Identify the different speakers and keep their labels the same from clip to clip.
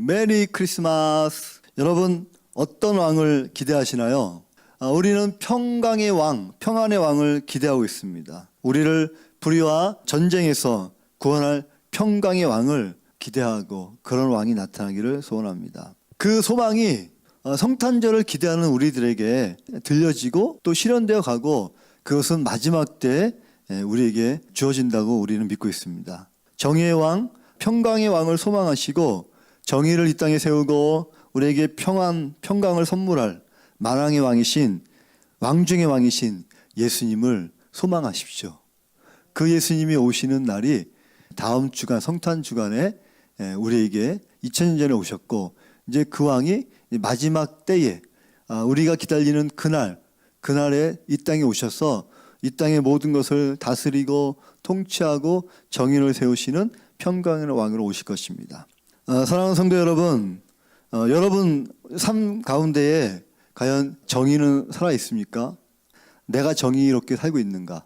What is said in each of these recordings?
Speaker 1: 메리 크리스마스. 여러분 어떤 왕을 기대하시나요? 우리는 평강의 왕, 평안의 왕을 기대하고 있습니다. 우리를 불의와 전쟁에서 구원할 평강의 왕을 기대하고 그런 왕이 나타나기를 소원합니다. 그 소망이 성탄절을 기대하는 우리들에게 들려지고 또 실현되어 가고, 그것은 마지막 때에 우리에게 주어진다고 우리는 믿고 있습니다. 정의의 왕, 평강의 왕을 소망하시고 정의를 이 땅에 세우고 우리에게 평강을 선물할 만왕의 왕이신, 왕 중의 왕이신 예수님을 소망하십시오. 그 예수님이 오시는 날이 다음 주간, 성탄 주간에 우리에게 2000년 전에 오셨고, 이제 그 왕이 마지막 때에 우리가 기다리는 그날에 이 땅에 오셔서 이 땅의 모든 것을 다스리고 통치하고 정의를 세우시는 평강의 왕으로 오실 것입니다. 사랑하는 성도 여러분, 여러분 삶 가운데에 과연 정의는 살아 있습니까? 내가 정의롭게 살고 있는가?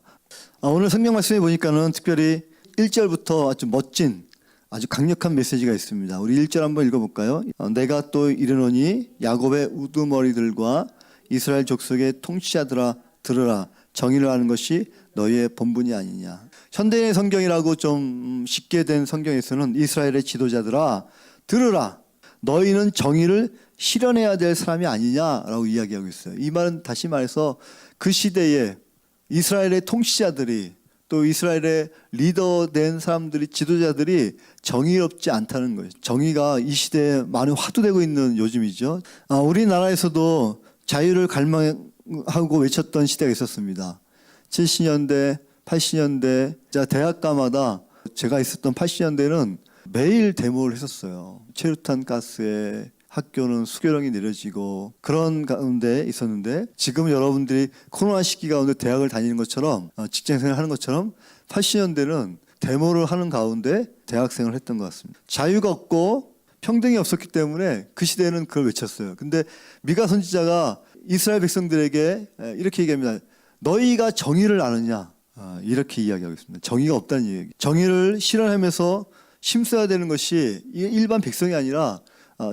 Speaker 1: 오늘 성경 말씀에 보니까는 특별히 1절부터 아주 멋진, 아주 강력한 메시지가 있습니다. 우리 1절 한번 읽어볼까요? 내가 또 이르노니 야곱의 우두머리들과 이스라엘 족속의 통치자들아 들으라. 정의를 하는 것이 너희의 본분이 아니냐. 현대의 성경이라고 좀 쉽게 된 성경에서는 이스라엘의 지도자들아 들으라. 너희는 정의를 실현해야 될 사람이 아니냐라고 이야기하고 있어요. 이 말은 다시 말해서 그 시대에 이스라엘의 통치자들이, 또 이스라엘의 리더된 사람들이, 지도자들이 정의롭지 않다는 거예요. 정의가 이 시대에 많이 화두되고 있는 요즘이죠. 우리나라에서도 자유를 갈망하고 외쳤던 시대가 있었습니다. 70년대, 80년대, 대학가마다, 제가 있었던 80년대는 매일 데모를 했었어요. 최루탄 가스에 학교는 수교령이 내려지고 그런 가운데 있었는데, 지금 여러분들이 코로나 시기 가운데 대학을 다니는 것처럼, 직장생활 하는 것처럼 80년대는 데모를 하는 가운데 대학생을 했던 것 같습니다. 자유가 없고 평등이 없었기 때문에 그 시대에는 그걸 외쳤어요. 근데 미가 선지자가 이스라엘 백성들에게 이렇게 얘기합니다. 너희가 정의를 아느냐? 이렇게 이야기하고 있습니다. 정의가 없다는 얘기. 정의를 실현하면서 힘써야 되는 것이 일반 백성이 아니라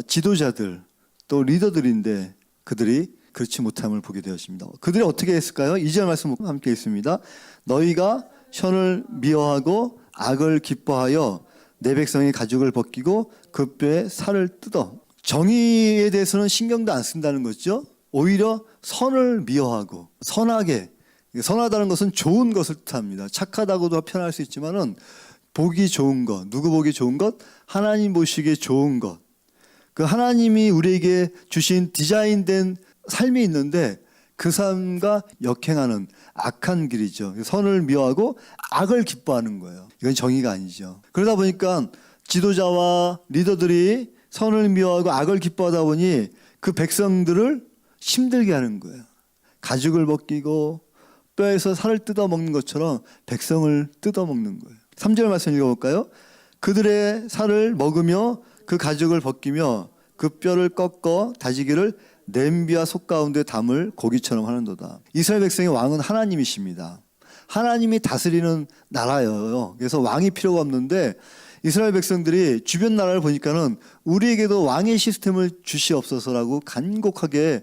Speaker 1: 지도자들, 또 리더들인데 그들이 그렇지 못함을 보게 되었습니다. 그들이 어떻게 했을까요? 2절 말씀 함께 있습니다. 너희가 선을 미워하고 악을 기뻐하여 내 백성의 가죽을 벗기고 그 뼈에 살을 뜯어. 정의에 대해서는 신경도 안 쓴다는 거죠. 오히려 선을 미워하고, 선하다는 것은 좋은 것을 뜻합니다. 착하다고도 표현할 수 있지만은 보기 좋은 것, 누구 보기 좋은 것? 하나님 보시기에 좋은 것. 그 하나님이 우리에게 주신 디자인된 삶이 있는데 그 삶과 역행하는 악한 길이죠. 선을 미워하고 악을 기뻐하는 거예요. 이건 정의가 아니죠. 그러다 보니까 지도자와 리더들이 선을 미워하고 악을 기뻐하다 보니 그 백성들을 힘들게 하는 거예요. 가죽을 벗기고 뼈에서 살을 뜯어먹는 것처럼 백성을 뜯어먹는 거예요. 3절 말씀 읽어볼까요? 그들의 살을 먹으며 그 가죽을 벗기며 그 뼈를 꺾어 다지기를 냄비와 솥 가운데 담을 고기처럼 하는도다. 이스라엘 백성의 왕은 하나님이십니다. 하나님이 다스리는 나라예요. 그래서 왕이 필요가 없는데 이스라엘 백성들이 주변 나라를 보니까는 우리에게도 왕의 시스템을 주시옵소서라고 간곡하게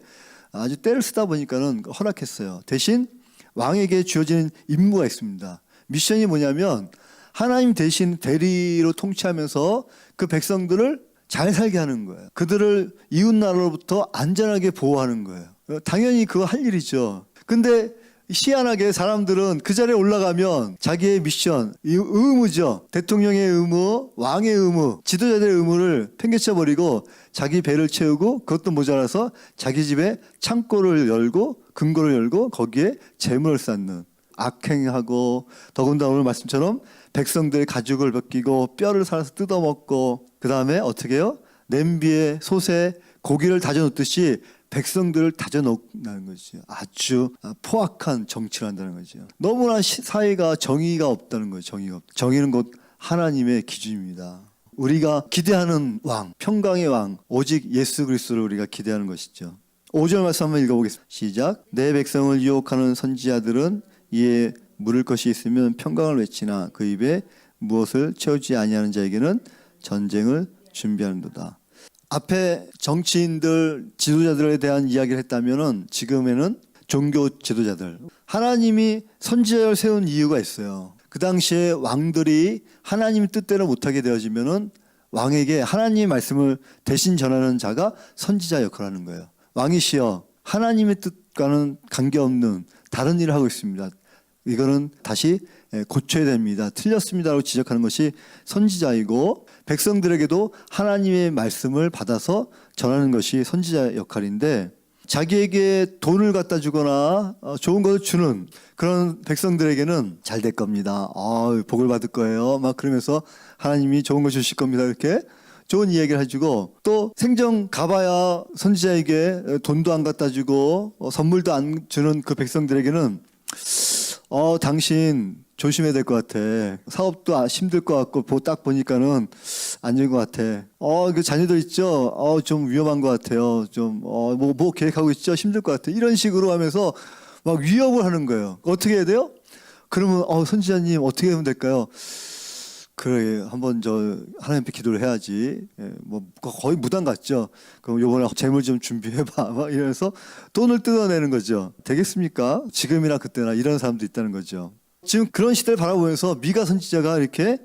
Speaker 1: 아주 때를 쓰다 보니까는 허락했어요. 대신 왕에게 주어지는 임무가 있습니다. 미션이 뭐냐면 하나님 대신 대리로 통치하면서 그 백성들을 잘 살게 하는 거예요. 그들을 이웃나라로부터 안전하게 보호하는 거예요. 당연히 그거 할 일이죠. 근데 희한하게 사람들은 그 자리에 올라가면 자기의 미션, 이 의무죠. 대통령의 의무, 왕의 의무, 지도자들의 의무를 팽개쳐버리고 자기 배를 채우고 그것도 모자라서 자기 집에 창고를 열고 금고를 열고 거기에 재물을 쌓는, 악행하고, 더군다나 오늘 말씀처럼 백성들의 가죽을 벗기고 뼈를 살아서 뜯어먹고, 그 다음에 어떻게 해요? 냄비에 솥에 고기를 다져놓듯이 백성들을 다져놓는다는 거죠. 아주 포악한 정치를 한다는 거죠. 너무나 사회가 정의가 없다는 거예요. 정의는 곧 하나님의 기준입니다. 우리가 기대하는 왕, 평강의 왕, 오직 예수 그리스도를 우리가 기대하는 것이죠. 5절 말씀 한번 읽어보겠습니다. 시작. 내 백성을 유혹하는 선지자들은 이에 물을 것이 있으면 평강을 외치나 그 입에 무엇을 채우지 아니하는 자에게는 전쟁을 준비하는도다. 앞에 정치인들, 지도자들에 대한 이야기를 했다면은 지금에는 종교 지도자들. 하나님이 선지자를 세운 이유가 있어요. 그 당시에 왕들이 하나님 뜻대로 못하게 되어지면은 왕에게 하나님의 말씀을 대신 전하는 자가 선지자 역할을 하는 거예요. 왕이시여, 하나님의 뜻과는 관계없는 다른 일을 하고 있습니다. 이거는 다시 고쳐야 됩니다. 틀렸습니다라고 지적하는 것이 선지자이고, 백성들에게도 하나님의 말씀을 받아서 전하는 것이 선지자 역할인데, 자기에게 돈을 갖다 주거나 좋은 것을 주는 그런 백성들에게는 잘 될 겁니다. 복을 받을 거예요. 막 그러면서 하나님이 좋은 거 주실 겁니다. 이렇게 좋은 이야기를 해주고, 또 생전 가봐야 선지자에게 돈도 안 갖다 주고 선물도 안 주는 그 백성들에게는 당신 조심해야 될 것 같아. 사업도 힘들 것 같고 딱 보니까는 안 좋은 것 같아. 그 자녀들 있죠? 좀 위험한 것 같아요. 좀 뭐 계획하고 있죠? 힘들 것 같아. 이런 식으로 하면서 막 위협을 하는 거예요. 어떻게 해야 돼요? 그러면 선지자님 어떻게 하면 될까요? 그래, 한번 하나님 앞에 기도를 해야지. 뭐 거의 무당 같죠. 그럼 요번에 재물 좀 준비해봐. 막 이러면서 돈을 뜯어내는 거죠. 되겠습니까? 지금이나 그때나 이런 사람도 있다는 거죠. 지금 그런 시대를 바라보면서 미가 선지자가 이렇게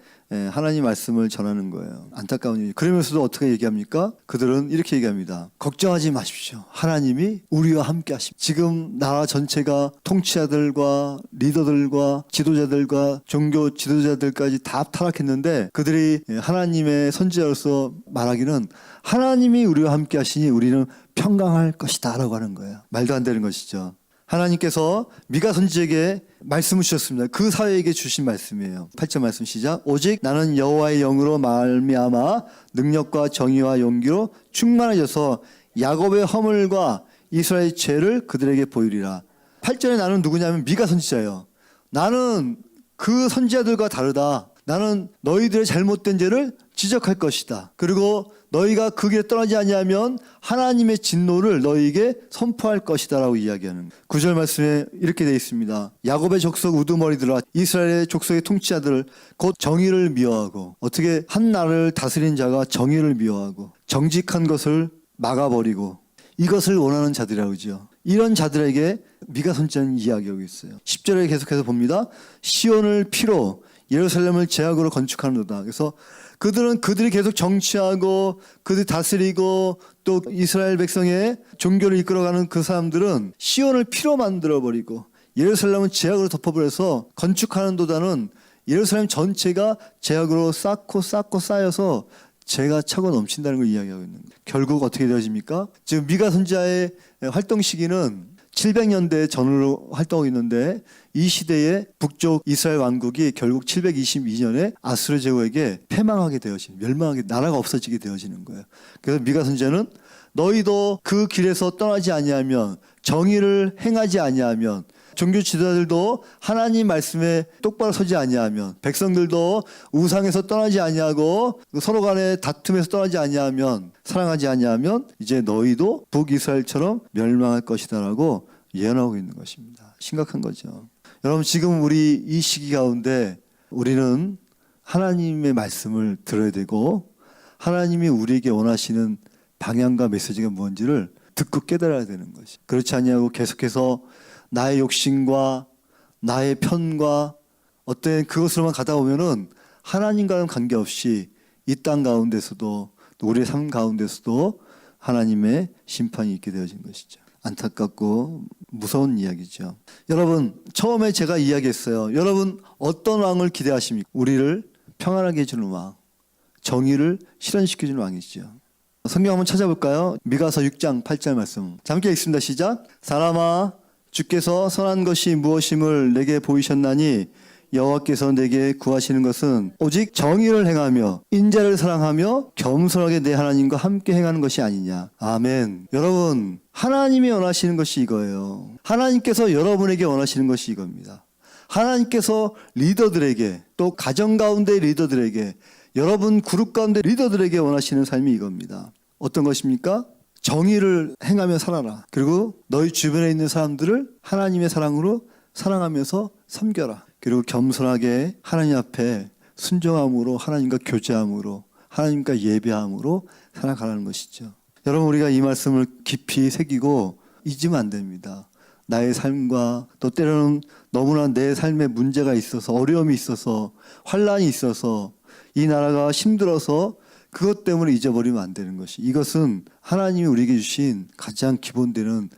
Speaker 1: 하나님 말씀을 전하는 거예요. 안타까운 일이. 그러면서도 어떻게 얘기합니까? 그들은 이렇게 얘기합니다. 걱정하지 마십시오. 하나님이 우리와 함께 하십니다. 지금 나라 전체가 통치자들과 리더들과 지도자들과 종교 지도자들까지 다 타락했는데, 그들이 하나님의 선지자로서 말하기는 하나님이 우리와 함께 하시니 우리는 평강할 것이다 라고 하는 거예요. 말도 안 되는 것이죠. 하나님께서 미가 선지자에게 말씀을 주셨습니다. 그 사회에게 주신 말씀이에요. 8절 말씀 시작. 오직 나는 여호와의 영으로 말미암아 능력과 정의와 용기로 충만해져서 야곱의 허물과 이스라엘의 죄를 그들에게 보이리라. 8절에 나는 누구냐면 미가 선지자예요. 나는 그 선지자들과 다르다. 나는 너희들의 잘못된 죄를 지적할 것이다. 그리고 너희가 그 길에 떠나지 아니하면 하나님의 진노를 너희에게 선포할 것이다 라고 이야기하는 9절 말씀에 이렇게 되어 있습니다. 야곱의 족속 우두머리들아 이스라엘의 족속의 통치자들을 곧 정의를 미워하고, 어떻게 한 나라를 다스린 자가 정의를 미워하고 정직한 것을 막아버리고 이것을 원하는 자들이라고 그러죠. 이런 자들에게 미가 선지자는 이야기하고 있어요. 10절에 계속해서 봅니다. 시온을 피로 예루살렘을 제약으로 건축하는도다. 그래서 그들이 계속 정치하고 그들이 다스리고 또 이스라엘 백성의 종교를 이끌어가는 그 사람들은 시온을 피로 만들어버리고 예루살렘은 제약으로 덮어버려서 건축하는도다는 예루살렘 전체가 제약으로 쌓고 쌓여서 죄가 차고 넘친다는 걸 이야기하고 있는 거예요. 결국 어떻게 되어집니까? 지금 미가 선지자의 활동 시기는 700년대 전후로 활동하고 있는데, 이 시대에 북쪽 이스라엘 왕국이 결국 722년에 아수르 제국에게 패망하게 되어지는, 멸망하게, 나라가 없어지게 되어지는 거예요. 그래서 미가 선지자는 너희도 그 길에서 떠나지 아니하면, 정의를 행하지 아니하면, 종교 지도자들도 하나님 말씀에 똑바로 서지 아니하면, 백성들도 우상에서 떠나지 아니하고 서로 간의 다툼에서 떠나지 아니하면, 사랑하지 아니하면 이제 너희도 북이스라엘처럼 멸망할 것이다라고 예언하고 있는 것입니다. 심각한 거죠. 여러분, 지금 우리 이 시기 가운데 우리는 하나님의 말씀을 들어야 되고, 하나님이 우리에게 원하시는 방향과 메시지가 뭔지를 듣고 깨달아야 되는 것이. 그렇지 아니하고 계속해서 나의 욕심과 나의 편과 어떤 그것으로만 가다 보면은 하나님과는 관계없이 이 땅 가운데서도 또 우리의 삶 가운데서도 하나님의 심판이 있게 되어진 것이죠. 안타깝고 무서운 이야기죠. 여러분, 처음에 제가 이야기했어요. 여러분, 어떤 왕을 기대하십니까? 우리를 평안하게 해주는 왕, 정의를 실현시켜주는 왕이죠. 성경 한번 찾아볼까요? 미가서 6장 8절 말씀. 함께 읽습니다. 시작. 사람아, 주께서 선한 것이 무엇임을 내게 보이셨나니 여호와께서 내게 구하시는 것은 오직 정의를 행하며 인자를 사랑하며 겸손하게 내 하나님과 함께 행하는 것이 아니냐. 아멘. 여러분, 하나님이 원하시는 것이 이거예요. 하나님께서 여러분에게 원하시는 것이 이겁니다. 하나님께서 리더들에게, 또 가정 가운데 리더들에게, 여러분 그룹 가운데 리더들에게 원하시는 삶이 이겁니다. 어떤 것입니까? 정의를 행하며 살아라. 그리고 너희 주변에 있는 사람들을 하나님의 사랑으로 사랑하면서 섬겨라. 그리고 겸손하게 하나님 앞에 순종함으로, 하나님과 교제함으로, 하나님과 예배함으로 살아가라는 것이죠. 여러분, 우리가 이 말씀을 깊이 새기고 잊으면 안 됩니다. 나의 삶과 또 때로는 너무나 내 삶에 문제가 있어서, 어려움이 있어서, 환란이 있어서, 이 나라가 힘들어서 그것 때문에 잊어버리면 안 되는 것이, 이것은 하나님이 우리에게 주신 가장 기본되는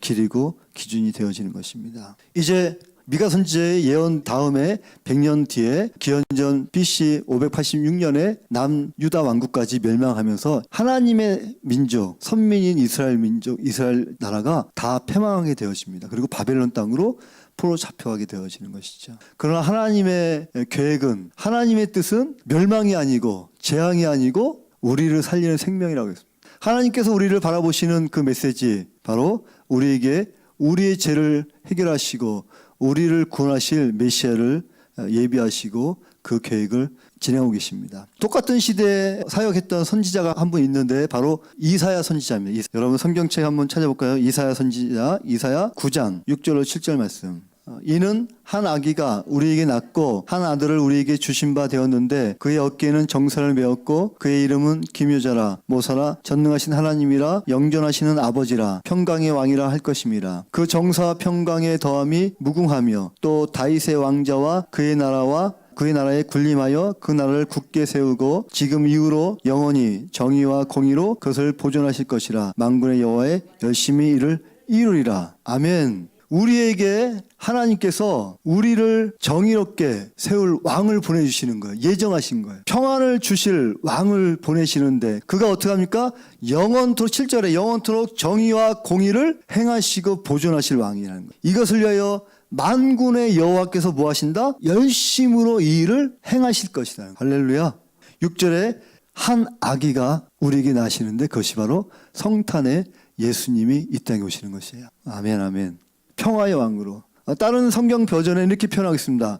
Speaker 1: 길이고 기준이 되어지는 것입니다. 이제 미가 선지자의 예언 다음에 100년 뒤에 기원전 BC 586년에 남유다 왕국까지 멸망하면서 하나님의 민족, 선민인 이스라엘 민족, 이스라엘 나라가 다 패망하게 되어집니다. 그리고 바벨론 땅으로 포로 잡혀가게 되어지는 것이죠. 그러나 하나님의 계획은, 하나님의 뜻은 멸망이 아니고 재앙이 아니고 우리를 살리는 생명이라고 했습니다. 하나님께서 우리를 바라보시는 그 메시지, 바로 우리에게 우리의 죄를 해결하시고 우리를 구원하실 메시아를 예비하시고 그 계획을 진행하고 계십니다. 똑같은 시대에 사역했던 선지자가 한 분 있는데 바로 이사야 선지자입니다. 여러분 성경책 한번 찾아볼까요? 이사야 선지자, 이사야 9장 6절로 7절 말씀. 이는 한 아기가 우리에게 낳고 한 아들을 우리에게 주신 바 되었는데 그의 어깨에는 정사를 메었고 그의 이름은 기묘자라 모사라 전능하신 하나님이라 영존하시는 아버지라 평강의 왕이라 할 것임이라. 그 정사와 평강의 더함이 무궁하며 또 다윗의 왕자와 그의 나라와 그의 나라에 군림하여 그 나라를 굳게 세우고 지금 이후로 영원히 정의와 공의로 그것을 보존하실 것이라. 만군의 여호와의 열심히 이를 이루리라. 아멘. 우리에게 하나님께서 우리를 정의롭게 세울 왕을 보내주시는 거예요. 예정하신 거예요. 평안을 주실 왕을 보내시는데 그가 어떻게 합니까? 영원토록, 7절에 영원토록 정의와 공의를 행하시고 보존하실 왕이라는 거예요. 이것을 위하여 만군의 여호와께서 뭐 하신다? 열심으로 이 일을 행하실 것이다. 할렐루야. 6절에 한 아기가 우리에게 나시는데 그것이 바로 성탄의 예수님이 이 땅에 오시는 것이에요. 아멘, 아멘. 평화의 왕으로. 다른 성경 버전에 이렇게 표현하고 있습니다.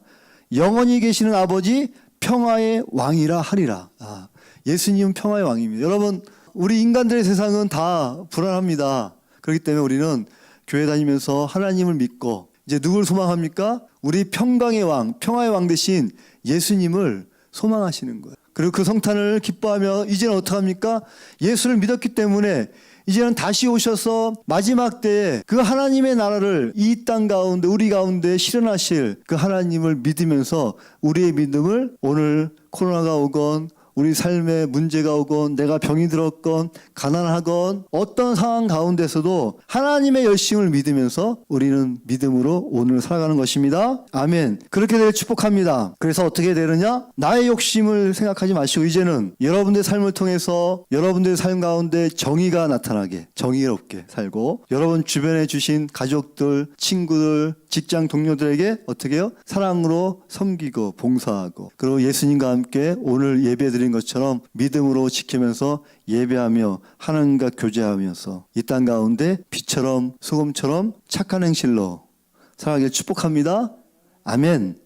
Speaker 1: 영원히 계시는 아버지 평화의 왕이라 하리라. 예수님은 평화의 왕입니다. 여러분, 우리 인간들의 세상은 다 불안합니다. 그렇기 때문에 우리는 교회 다니면서 하나님을 믿고 이제 누굴 소망합니까? 우리 평강의 왕, 평화의 왕 대신 예수님을 소망하시는 거예요. 그리고 그 성탄을 기뻐하며 이제는 어떻게 합니까? 예수를 믿었기 때문에 이제는 다시 오셔서 마지막 때에 그 하나님의 나라를 이 땅 가운데, 우리 가운데 실현하실 그 하나님을 믿으면서 우리의 믿음을 오늘 코로나가 오건 우리 삶에 문제가 오건 내가 병이 들었건 가난하건 어떤 상황 가운데서도 하나님의 열심을 믿으면서 우리는 믿음으로 오늘 살아가는 것입니다. 아멘. 그렇게 되길 축복합니다. 그래서 어떻게 되느냐? 나의 욕심을 생각하지 마시고 이제는 여러분들의 삶을 통해서 여러분들의 삶 가운데 정의가 나타나게, 정의롭게 살고 여러분 주변에 주신 가족들, 친구들, 직장 동료들에게 어떻게 해요? 사랑으로 섬기고 봉사하고 그리고 예수님과 함께 오늘 예배드린 것처럼 믿음으로 지키면서 예배하며 하나님과 교제하면서 이 땅 가운데 빛처럼 소금처럼 착한 행실로 살아가길 축복합니다. 아멘.